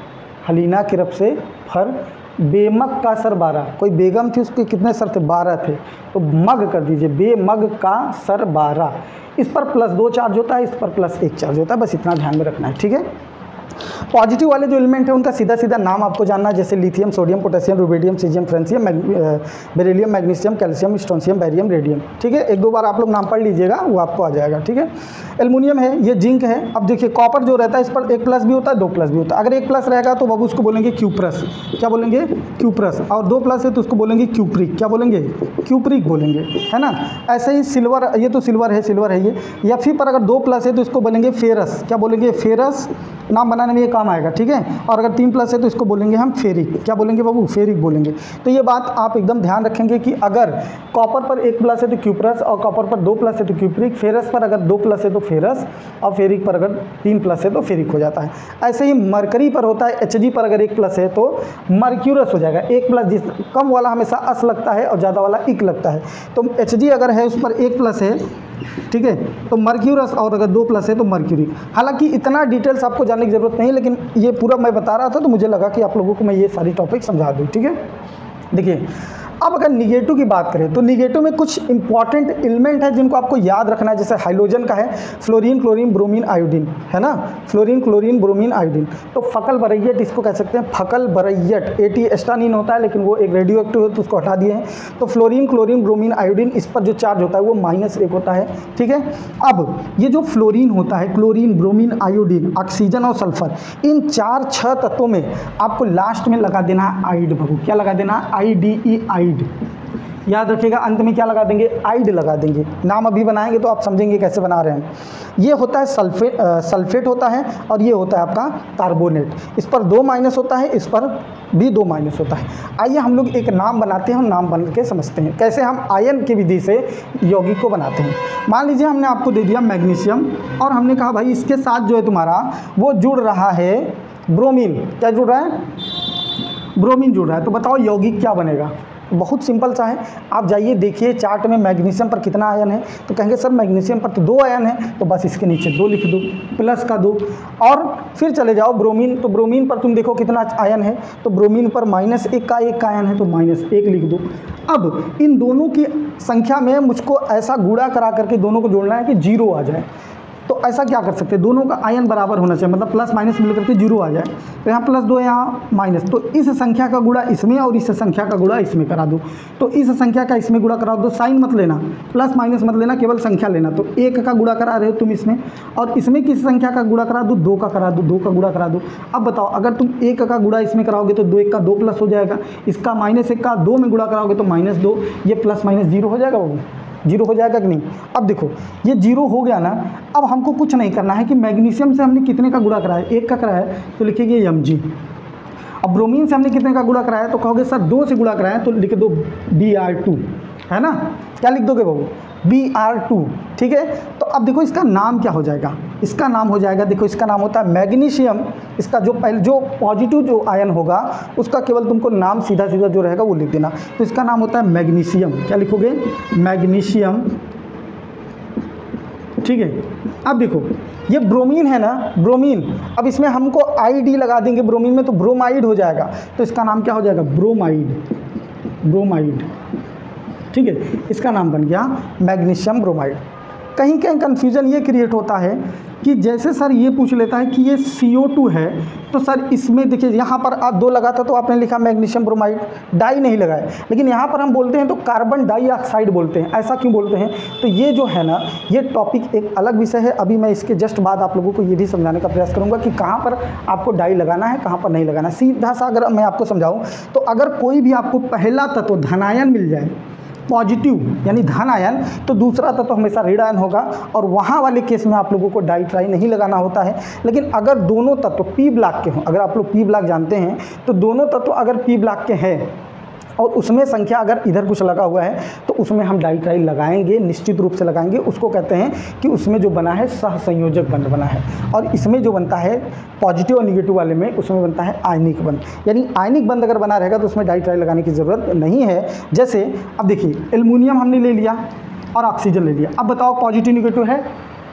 हलीना के रब से फर, बेमग का सर 12। कोई बेगम थी, उसके कितने सर थे? 12 थे। तो मग कर दीजिए, बेमग का सर 12। इस पर +2 चार्ज होता है, इस पर +1 चार्ज होता है, बस इतना ध्यान में रखना है, ठीक है। पॉजिटिव वाले जो एलिमेंट है उनका सीधा सीधा नाम आपको जानना है, जैसे lithium, sodium, potassium, rubidium, caesium, francium, beryllium, magnesium, calcium, strontium, barium, radium, ठीक है। 1-2 बार आप लोग नाम पढ़ लीजिएगा, वो आपको आ जाएगा, ठीक है। एल्युमिनियम है, ये जिंक है। अब देखिए कॉपर जो रहता है इस पर 1+ भी होता है, 2+ भी होता है। अगर 1+ रहेगा तो बाबू उसको बोलेंगे क्यूप्रस। क्या बोलेंगे? क्यूप्रस। और 2+ है तो उसको बोलेंगे क्यूप्रिक। क्या बोलेंगे? क्यूप्रिक बोलेंगे, है ना। ऐसे ही सिल्वर, ये तो सिल्वर है ये। या फिर पर अगर 2+ है तो इसको बोलेंगे फेरस। क्या बोलेंगे? फेरस। नाम बनाने में ये काम आएगा, ठीक है। और अगर 3+ है तो इसको बोलेंगे हम फेरिक। क्या बोलेंगे बाबू? फेरिक बोलेंगे। तो ये बात आप एकदम ध्यान रखेंगे कि अगर कॉपर पर 1+ है तो क्यूप्रस, और कॉपर पर 2+ है तो क्यूप्रिक, फेरस पर अगर 2+ है तो फेरस, और फेरिक पर अगर 3+ है तो फेरिक हो जाता है। ऐसे ही मरकरी पर होता है, Hg पर अगर 1+ है तो मर्क्यूरस हो जाएगा। 1+, जिस कम वाला हमेशा अस लगता है और ज़्यादा वाला इक लगता है। तो Hg अगर है उस पर 1+ है, ठीक है, तो मर्क्यूरस, और अगर 2+ है तो मर्क्यूरी। हालांकि इतना डिटेल्स आपको जानने की ज़रूरत नहीं, लेकिन ये पूरा मैं बता रहा था तो मुझे लगा कि आप लोगों को मैं ये सारी टॉपिक समझा दूँ, ठीक है। देखिए अब अगर निगेटिव की बात करें तो निगेटिव में कुछ इंपॉर्टेंट एलिमेंट है जिनको आपको याद रखना है। जैसे हाइड्रोजन का है फ्लोरीन, क्लोरीन, ब्रोमीन, आयोडीन, है ना। Fluorine, chlorine, bromine, iodine. तो फकल बरैयट इसको कह सकते हैं, फकल बरैयट। एटी एस्टानिन होता है लेकिन वो एक रेडियो एक्टिव है तो उसको हटा दिए हैं। तो फ्लोरीन, क्लोरीन, ब्रोमीन, आयोडीन, इस पर जो चार्ज होता है वो -1 होता है, ठीक है। अब ये जो फ्लोरीन होता है, क्लोरीन, ब्रोमीन, आयोडीन, ऑक्सीजन और सल्फर, इन 4-6 तत्वों में आपको लास्ट में लगा देना है आइड। बाबू क्या लगा देना है? IDE, आइड। याद रखिएगा अंत में क्या लगा देंगे, आइड लगा देंगे। नाम अभी बनाएंगे तो आप समझेंगे कैसे बना रहे हैं। ये होता है सल्फेट होता है, और ये होता है आपका कार्बोनेट। इस पर 2 माइनस होता है, इस पर भी 2 माइनस होता है। आइए हम लोग एक नाम बनाते हैं, हम नाम बन के समझते हैं कैसे हम आयन की विधि से यौगिक को बनाते हैं। मान लीजिए हमने आपको दे दिया मैग्नीशियम, और हमने कहा भाई इसके साथ जो है तुम्हारा वो जुड़ रहा है ब्रोमीन। क्या जुड़ रहा है, ब्रोमीन जुड़ रहा है। तो बताओ यौगिक क्या बनेगा। बहुत सिंपल सा है, आप जाइए देखिए चार्ट में मैग्नीशियम पर कितना आयन है, तो कहेंगे सर मैग्नीशियम पर तो 2 आयन है, तो बस इसके नीचे 2 लिख दो, प्लस का 2। और फिर चले जाओ ब्रोमीन, तो ब्रोमीन पर तुम देखो कितना आयन है, तो ब्रोमीन पर -1 का आयन है, तो -1 लिख दो। अब इन दोनों की संख्या में मुझको ऐसा गुणा करा करके दोनों को जोड़ना है कि 0 आ जाए। तो ऐसा क्या कर सकते हैं, दोनों का आयन बराबर होना चाहिए, मतलब प्लस माइनस मिलकर के 0 आ जाए। तो यहाँ +2 यहाँ माइनस, तो इस संख्या का गुणा इसमें और इस संख्या का गुणा इसमें करा दो। तो इस संख्या का इसमें गुणा करा दो, साइन मत लेना, प्लस माइनस मत लेना, केवल संख्या लेना। तो 1 का गुणा करा रहे हो तुम इसमें, और इसमें किस संख्या का गुणा करा दो, 2 का करा दो, 2 का गुणा करा दो। अब बताओ अगर तुम 1 का गुणा इसमें कराओगे तो 2 1 का 2 प्लस हो जाएगा, इसका -1 का 2 में गुणा कराओगे तो -2, ये प्लस माइनस 0 हो जाएगा, वो 0 हो जाएगा कि नहीं। अब देखो ये 0 हो गया ना। अब हमको कुछ नहीं करना है कि मैग्नीशियम से हमने कितने का गुणा कराया, 1 का कराया है, तो लिखेंगे Mg। अब ब्रोमीन से हमने कितने का गुणा कराया, तो कहोगे सर 2 से गुणा कराया, तो लिख दो Br2, है ना। क्या लिख दोगे बाबू, Br2, ठीक है। तो अब देखो इसका नाम क्या हो जाएगा, इसका नाम हो जाएगा, देखो इसका नाम होता है मैग्नीशियम। इसका जो पॉजिटिव जो आयन होगा उसका केवल तुमको नाम सीधा सीधा जो रहेगा वो लिख देना। तो इसका नाम होता है मैग्नीशियम। क्या लिखोगे, मैग्नीशियम, ठीक है। अब देखो ये ब्रोमीन है ना, ब्रोमीन, अब इसमें हमको ID लगा देंगे ब्रोमीन में, तो ब्रोमाइड हो जाएगा। तो इसका नाम क्या हो जाएगा, ब्रोमाइड, ब्रोमाइड, ठीक है। इसका नाम बन गया मैग्नीशियम ब्रोमाइड। कहीं कहीं कन्फ्यूज़न ये क्रिएट होता है कि जैसे सर ये पूछ लेता है कि ये CO2 है, तो सर इसमें देखिए यहाँ पर 2 लगा था तो आपने लिखा मैग्नीशियम ब्रोमाइड, डाई नहीं लगाया। लेकिन यहाँ पर हम बोलते हैं तो कार्बन डाइऑक्साइड बोलते हैं। ऐसा क्यों बोलते हैं, तो ये जो है ना, ये टॉपिक एक अलग विषय है। अभी मैं इसके जस्ट बाद आप लोगों को ये भी समझाने का प्रयास करूँगा कि कहाँ पर आपको डाई लगाना है, कहाँ पर नहीं लगाना। सीधा सा अगर मैं आपको समझाऊँ तो अगर कोई भी आपको पहला तत्व धनायन मिल जाए, पॉजिटिव यानी धन आयन, तो दूसरा तत्व हमेशा ऋण आयन होगा, और वहाँ वाले केस में आप लोगों को डाई ट्राई नहीं लगाना होता है। लेकिन अगर दोनों तत्व पी ब्लॉक के हों, अगर आप लोग पी ब्लॉक जानते हैं, तो दोनों तत्व अगर पी ब्लॉक के हैं और उसमें संख्या अगर इधर कुछ लगा हुआ है, तो उसमें हम डाई ट्राई लगाएंगे, निश्चित रूप से लगाएंगे। उसको कहते हैं कि उसमें जो बना है सहसंयोजक बंध बना है, और इसमें जो बनता है पॉजिटिव और निगेटिव वाले में, उसमें बनता है आयनिक बंध। यानी आयनिक बंध अगर बना रहेगा तो उसमें डाई ट्राई लगाने की ज़रूरत नहीं है। जैसे अब देखिए एल्युमिनियम हमने ले लिया और ऑक्सीजन ले लिया, अब बताओ पॉजिटिव निगेटिव है,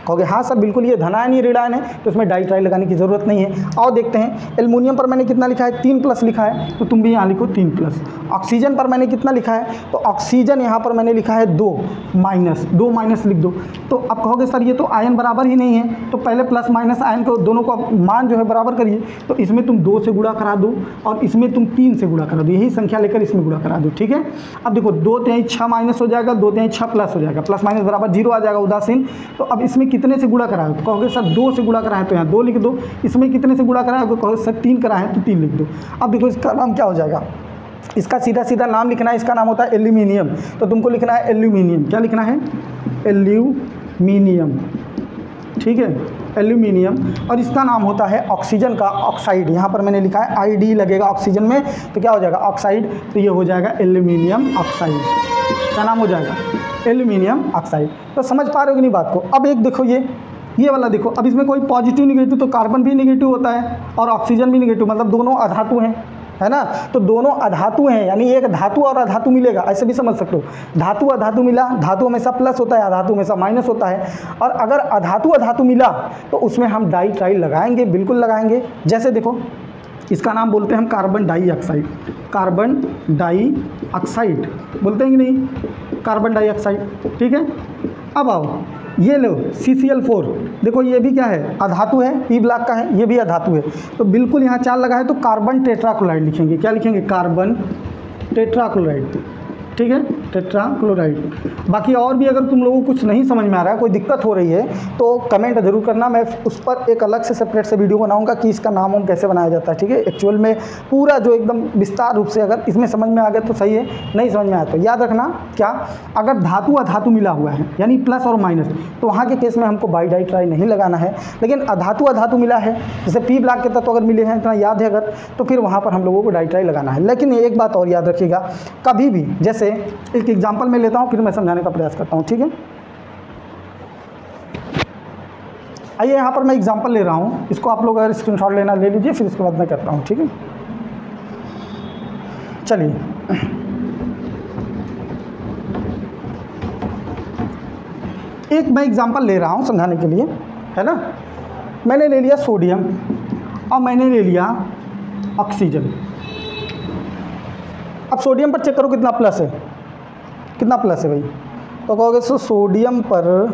कहोगे हाँ सर बिल्कुल ये धनायन, ये ऋणायन है, तो उसमें डाई ट्राई लगाने की ज़रूरत नहीं है। आओ देखते हैं, एल्युमिनियम पर मैंने कितना लिखा है, 3+ लिखा है, तो तुम भी यहाँ लिखो 3+। ऑक्सीजन पर मैंने कितना लिखा है, तो ऑक्सीजन यहाँ पर मैंने लिखा है 2 माइनस लिख दो। तो अब कहोगे सर ये तो आयन बराबर ही नहीं है, तो पहले प्लस माइनस आयन को दोनों को मान जो है बराबर करिए। तो इसमें तुम 2 से गुणा करा दो और इसमें तुम 3 से गुणा करा दो, यही संख्या लेकर इसमें गुणा करा दो, ठीक है। अब देखो 2 3 6 माइनस हो जाएगा, 2 3 6 प्लस हो जाएगा, प्लस माइनस बराबर 0 आ जाएगा, उदासीन। तो अब इसमें कितने से गुणा करा है, तो कहोगे सर 2 से गुणा करा है, तो यहाँ 2 लिख दो। इसमें कितने से गुणा करा है, कहोगे सर 3 करा है, तो 3 लिख दो। अब देखो इसका नाम क्या हो जाएगा, इसका सीधा सीधा नाम लिखना है, इसका नाम होता है एल्यूमिनियम। तो तुमको लिखना है एल्यूमिनियम। क्या लिखना है, एल्यूमिनियम, ठीक है, एल्यूमिनियम। और इसका नाम होता है ऑक्सीजन का ऑक्साइड। यहाँ पर मैंने लिखा है ID लगेगा ऑक्सीजन में, तो क्या हो जाएगा ऑक्साइड, तो ये हो जाएगा एल्यूमिनियम ऑक्साइड। क्या नाम हो जाएगा, एल्यूमिनियम ऑक्साइड। तो समझ पा रहे हो कि नहीं बात को। अब एक देखो ये वाला देखो, अब इसमें कोई पॉजिटिव निगेटिव, तो कार्बन भी निगेटिव होता है और ऑक्सीजन भी निगेटिव, मतलब दोनों अधातु हैं, है ना। तो दोनों अधातु हैं, यानी एक धातु और अधातु मिलेगा, ऐसे भी समझ सकते हो। धातु अधातु मिला, धातु हमेशा प्लस होता है, अधातु हमेशा माइनस होता है। और अगर अधातु अधातु मिला तो उसमें हम डाई ट्राई लगाएंगे, बिल्कुल लगाएंगे। जैसे देखो इसका नाम बोलते हैं हम कार्बन डाइऑक्साइड, कार्बन डाइऑक्साइड बोलते हैं कि नहीं, कार्बन डाइऑक्साइड, ठीक है। अब आओ ये लो CCl4, देखो ये भी क्या है, अधातु है, पी ब्लॉक का है, ये भी अधातु है। तो बिल्कुल यहाँ 4 लगा है, तो कार्बन टेट्राक्लोराइड लिखेंगे। क्या लिखेंगे, कार्बन टेट्राक्लोराइड, ठीक ठीक है, टेट्रा क्लोराइड। बाकी और भी अगर तुम लोगों को कुछ नहीं समझ में आ रहा है, कोई दिक्कत हो रही है, तो कमेंट जरूर करना, मैं उस पर एक अलग से सेपरेट से वीडियो बनाऊंगा कि इसका नाम हम कैसे बनाया जाता है। ठीक है, एक्चुअल में पूरा जो एकदम विस्तार रूप से, अगर इसमें समझ में आ गया तो सही है, नहीं समझ में आया तो याद रखना क्या, अगर धातु अधातु मिला हुआ है यानी प्लस और माइनस, तो वहाँ के केस में हमको बाईडाइट्राई नहीं लगाना है। लेकिन अधातु अधातु मिला है, जैसे पी ब्लॉक के तत्व अगर मिले हैं, इतना याद है अगर, तो फिर वहाँ पर हम लोगों को डाइट्राई लगाना है। लेकिन एक बात और याद रखिएगा, कभी भी, जैसे एक एग्जाम्पल मैं लेता हूँ फिर मैं समझाने का प्रयास करता हूँ। ठीक है, आइए यहाँ पर मैं एग्जाम्पल ले रहा हूँ, इसको आप लोग अगर स्क्रीनशॉट लेना ले लीजिए, फिर उसके बाद मैं करता हूँ। ठीक है, चलिए एक मैं एग्जाम्पल ले रहा हूँ समझाने के लिए, है ना। मैंने ले लिया सोडियम और मैंने ले लिया ऑक्सीजन। अब सोडियम पर चेक करो कितना प्लस है, कितना प्लस है भाई, तो कहोगे सो सोडियम पर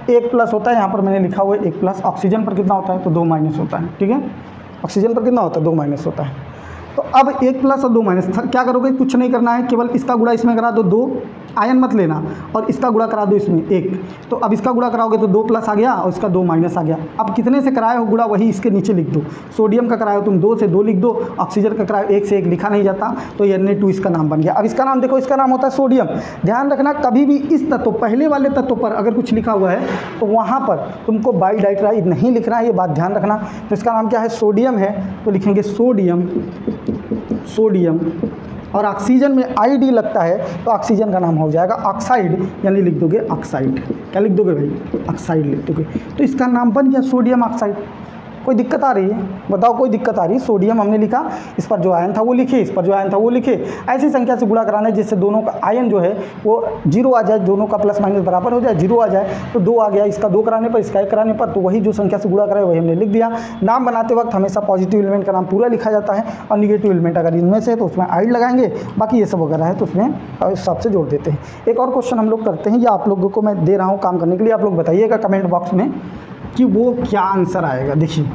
1 प्लस होता है, यहाँ पर मैंने लिखा हुआ है 1 प्लस। ऑक्सीजन पर कितना होता है, तो 2 माइनस होता है। ठीक है, ऑक्सीजन पर कितना होता है, 2 माइनस होता है। तो अब 1 प्लस और 2 माइनस क्या करोगे, कुछ नहीं करना है, केवल इसका गुणा इसमें करा दो, 2 आयन मत लेना, और इसका गुणा करा दो इसमें 1। तो अब इसका गुणा कराओगे तो 2 प्लस आ गया और इसका 2 माइनस आ गया। अब कितने से कराए हो गुणा, वही इसके नीचे लिख दो। सोडियम का कराए हो तुम 2 से 2 लिख दो, ऑक्सीजन का कराए 1 से 1 लिखा नहीं जाता, तो Na2 इसका नाम बन गया। अब इसका नाम देखो, इसका नाम होता है सोडियम। ध्यान रखना, कभी भी इस तत्व, पहले वाले तत्व पर अगर कुछ लिखा हुआ है तो वहाँ पर तुमको बाईडाइट्राइड नहीं लिखना है, ये बात ध्यान रखना। तो इसका नाम क्या है, सोडियम है, तो लिखेंगे सोडियम, सोडियम। और ऑक्सीजन में आईडी लगता है तो ऑक्सीजन का नाम हो जाएगा ऑक्साइड, यानी लिख दोगे ऑक्साइड। क्या लिख दोगे भाई, ऑक्साइड लिख दोगे। तो इसका नाम बन गया सोडियम ऑक्साइड। कोई दिक्कत आ रही है, बताओ कोई दिक्कत आ रही है। सोडियम हमने लिखा, इस पर जो आयन था वो लिखे, इस पर जो आयन था वो लिखे। ऐसी संख्या से गुणा कराना है जिससे दोनों का आयन जो है वो 0 आ जाए, दोनों का प्लस माइनस बराबर हो जाए, 0 आ जाए। तो 2 आ गया, इसका 2 कराने पर, इसका 1 कराने पर, तो वही जो संख्या से गुणा कराए वही हमने लिख दिया। नाम बनाते वक्त हमेशा पॉजिटिव एलिमेंट का नाम पूरा लिखा जाता है, और निगेटिव एलिमेंट अगर इनमें से है तो उसमें आइड लगाएंगे, बाकी ये सब वगैरह है तो उसमें इस हिसाब से जोड़ देते हैं। एक और क्वेश्चन हम लोग करते हैं, ये आप लोगों को मैं दे रहा हूँ काम करने के लिए, आप लोग बताइएगा कमेंट बॉक्स में कि वो क्या आंसर आएगा। देखिए,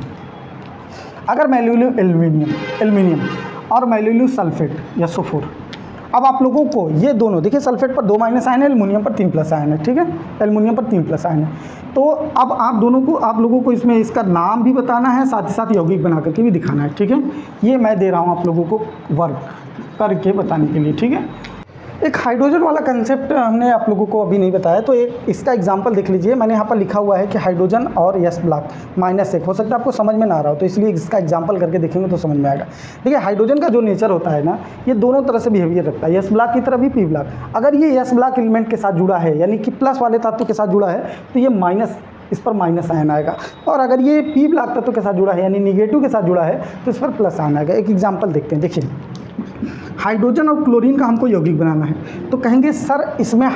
अगर मैं ले लूँ एल्युमिनियम और मैं ले लूँ सल्फेट या सल्फर, अब आप लोगों को ये दोनों देखिए, सल्फेट पर 2 माइनस आयन है, एल्युमिनियम पर 3 प्लस आयन है। ठीक है, एल्युमिनियम पर 3 प्लस आयन है। तो अब आप लोगों को इसमें इसका नाम भी बताना है, साथ ही साथ यौगिक बना करके भी दिखाना है। ठीक है, ये मैं दे रहा हूँ आप लोगों को वर्क करके बताने के लिए। ठीक है, एक हाइड्रोजन वाला कंसेप्ट हमने आप लोगों को अभी नहीं बताया, तो एक इसका एग्जांपल देख लीजिए। मैंने यहाँ पर लिखा हुआ है कि हाइड्रोजन और S ब्लॉक -1, हो सकता है आपको समझ में ना आ रहा हो, तो इसलिए इसका एग्जांपल करके देखेंगे तो समझ में आएगा। देखिए, हाइड्रोजन का जो नेचर होता है ना, ये दोनों तरह से बिहेवियर रखता है, S ब्लॉक की तरह भी P ब्लॉक। अगर ये S ब्लॉक एलिमेंट के साथ जुड़ा है, यानी कि प्लस वाले तत्व के साथ जुड़ा है, तो ये माइनस, इस पर माइनस आयन आएगा। और अगर ये P ब्लॉक तत्व के साथ जुड़ा है, यानी निगेटिव के साथ जुड़ा है, तो इस पर प्लस आयन आएगा। एक एग्जाम्पल देखते हैं। देखिए, हाइड्रोजन और क्लोरीन का हमको यौगिक बनाना है, तो कहेंगे सर इसमें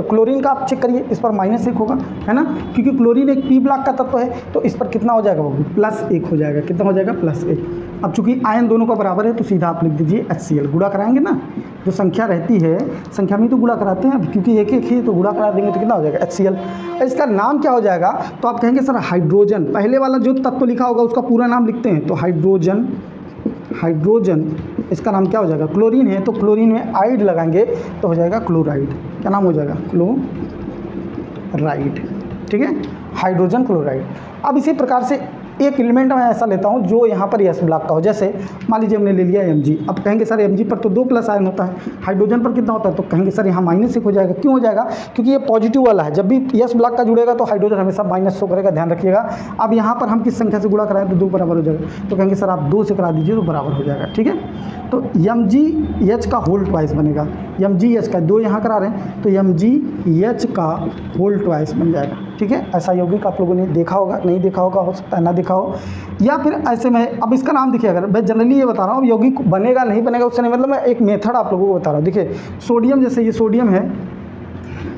क्लोरीन का आप चेक करिए, इस पर -1 होगा, है ना, क्योंकि क्लोरीन एक P ब्लॉक का तत्व है, तो इस पर कितना हो जाएगा, वो +1 हो जाएगा। कितना हो जाएगा, +1। अब चूंकि आयन दोनों का बराबर है, तो सीधा आप लिख दीजिए HCl। गुणा कराएंगे ना, जो संख्या रहती है, संख्या में तो गुणा कराते हैं, क्योंकि एक एक ही, तो गुणा करा देंगे तो कितना हो जाएगा, HCl। इसका नाम क्या हो जाएगा, तो आप कहेंगे सर हाइड्रोजन, पहले वाला जो तत्व लिखा होगा उसका पूरा नाम लिखते हैं, तो हाइड्रोजन इसका नाम क्या हो जाएगा, क्लोरीन है, तो क्लोरीन में आइड लगाएंगे तो हो जाएगा क्लोराइड। क्या नाम हो जाएगा, क्लोराइड। ठीक है, हाइड्रोजन क्लोराइड। अब इसी प्रकार से एक एलिमेंट मैं ऐसा लेता हूँ जो यहाँ पर S ब्लॉक का हो, जैसे मान लीजिए हमने ले लिया Mg। अब कहेंगे सर Mg पर तो 2 प्लस आयन होता है, हाइड्रोजन पर कितना होता है, तो कहेंगे सर यहाँ -1 हो जाएगा। क्यों हो जाएगा, क्योंकि ये पॉजिटिव वाला है, जब भी S ब्लॉक का जुड़ेगा तो हाइड्रोजन हमेशा -100 करेगा, ध्यान रखिएगा। अब यहाँ पर हम किस संख्या से गुणा कराएं तो 2 बराबर हो जाएगा, तो कहेंगे सर आप 2 से करा दीजिए तो बराबर हो जाएगा। ठीक है, तो MgH का होल ट्वाइस बनेगा, MgH का 2 यहाँ करा रहे हैं, तो MgH का होल ट्वाइस बन जाएगा। ठीक है, ऐसा यौगिक आप लोगों ने देखा होगा, नहीं देखा होगा, हो सकता है ना देखा हो, या फिर ऐसे में। अब इसका नाम देखिए, अगर मैं जनरली ये बता रहा हूँ, अब यौगिक बनेगा नहीं बनेगा उससे नहीं मतलब, मैं एक मेथड आप लोगों को बता रहा हूँ। देखिए, सोडियम, जैसे ये सोडियम है,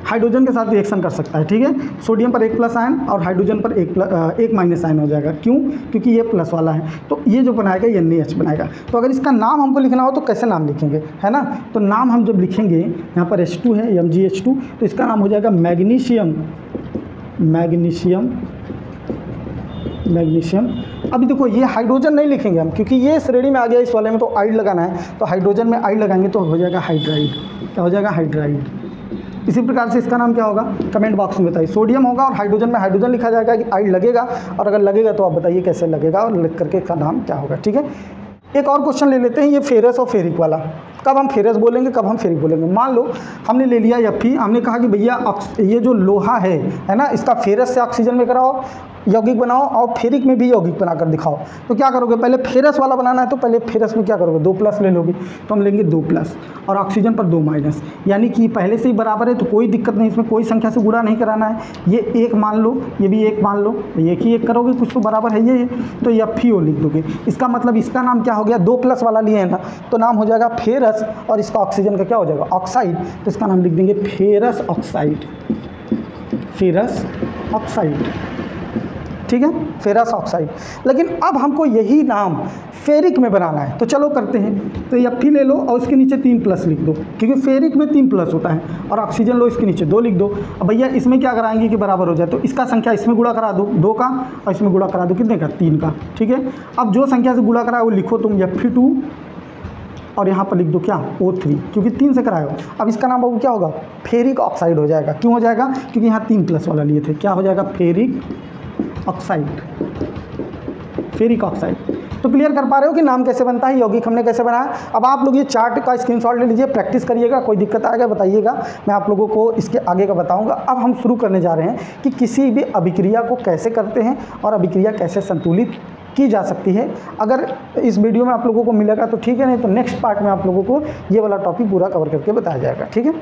हाइड्रोजन के साथ रिएक्शन कर सकता है। ठीक है, सोडियम पर 1 प्लस आयन और हाइड्रोजन पर 1 माइनस आयन हो जाएगा। क्यों, क्योंकि ये प्लस वाला है, तो ये जो बनाएगा ये NaH बनाएगा। तो अगर इसका नाम हमको लिखना हो तो कैसे नाम लिखेंगे, है ना, तो नाम हम जब लिखेंगे, यहाँ पर H2 है, MgH2, तो इसका नाम हो जाएगा मैग्नीशियम। अभी देखो, ये हाइड्रोजन नहीं लिखेंगे हम, क्योंकि ये श्रेणी में आ गया इस वाले में, तो आइड लगाना है, तो हाइड्रोजन में आइड लगाएंगे तो हो जाएगा हाइड्राइड। क्या हो जाएगा, हाइड्राइड। इसी प्रकार से इसका नाम क्या होगा, कमेंट बॉक्स में बताइए। सोडियम होगा और हाइड्रोजन में हाइड्रोजन लिखा जाएगा कि आइड लगेगा, और अगर लगेगा तो आप बताइए कैसे लगेगा और लिख करके इसका नाम क्या होगा। ठीक है, एक और क्वेश्चन ले लेते हैं, ये फेरस और फेरिक वाला। कब हम फेरस बोलेंगे, कब हम फेरिक बोलेंगे। मान लो हमने ले लिया Fe, हमने कहा कि भैया ये जो लोहा है ना, इसका फेरस से ऑक्सीजन में कराओ, यौगिक बनाओ, और फेरिक में भी यौगिक बनाकर दिखाओ। तो क्या करोगे, पहले फेरस वाला बनाना है तो पहले फेरस में क्या करोगे, 2+ ले लोगे। तो हम लेंगे 2+ और ऑक्सीजन पर 2-, यानी कि पहले से ही बराबर है तो कोई दिक्कत नहीं, इसमें कोई संख्या से गुणा नहीं कराना है। ये 1 मान लो, ये भी 1 मान लो, एक ही 1 करोगे, कुछ तो बराबर है ये, तो FeO लिख दोगे। इसका मतलब इसका नाम क्या हो गया, 2+ वाला लिए है ना, तो नाम हो जाएगा फेरस, और इसका ऑक्सीजन का क्या हो जाएगा, ऑक्साइड। तो इसका नाम लिख देंगे फेरस ऑक्साइड, फेरस ऑक्साइड। ठीक है, फेरस ऑक्साइड। लेकिन अब हमको यही नाम फेरिक में बनाना है, तो चलो करते हैं। तो Fe ले लो और उसके नीचे 3+ लिख दो, क्योंकि फेरिक में 3+ होता है, और ऑक्सीजन लो, इसके नीचे 2 लिख दो। अब भैया इसमें क्या कराएंगे कि बराबर हो जाए, तो इसका संख्या इसमें गुणा करा दो 2 का, और इसमें गुणा करा दो कितने का, 3 का। ठीक है, अब जो संख्या से गुणा करा वो लिखो तुम Fe2, और यहाँ पर लिख दो क्या, O3, क्योंकि 3 से कराए हो। अब इसका नाम बाबू क्या होगा, फेरिक ऑक्साइड हो जाएगा। क्यों हो जाएगा, क्योंकि यहाँ 3+ वाला लिए थे। क्या हो जाएगा, फेरिक ऑक्साइड, फेरिक ऑक्साइड। तो क्लियर कर पा रहे हो कि नाम कैसे बनता है, यौगिक हमने कैसे बनाया। अब आप लोग ये चार्ट का स्क्रीनशॉट ले लीजिए, प्रैक्टिस करिएगा, कोई दिक्कत आएगा बताइएगा, मैं आप लोगों को इसके आगे का बताऊंगा। अब हम शुरू करने जा रहे हैं कि किसी भी अभिक्रिया को कैसे करते हैं और अभिक्रिया कैसे संतुलित की जा सकती है। अगर इस वीडियो में आप लोगों को मिलेगा तो ठीक है, नहीं तो नेक्स्ट पार्ट में आप लोगों को ये वाला टॉपिक पूरा कवर करके बताया जाएगा। ठीक है।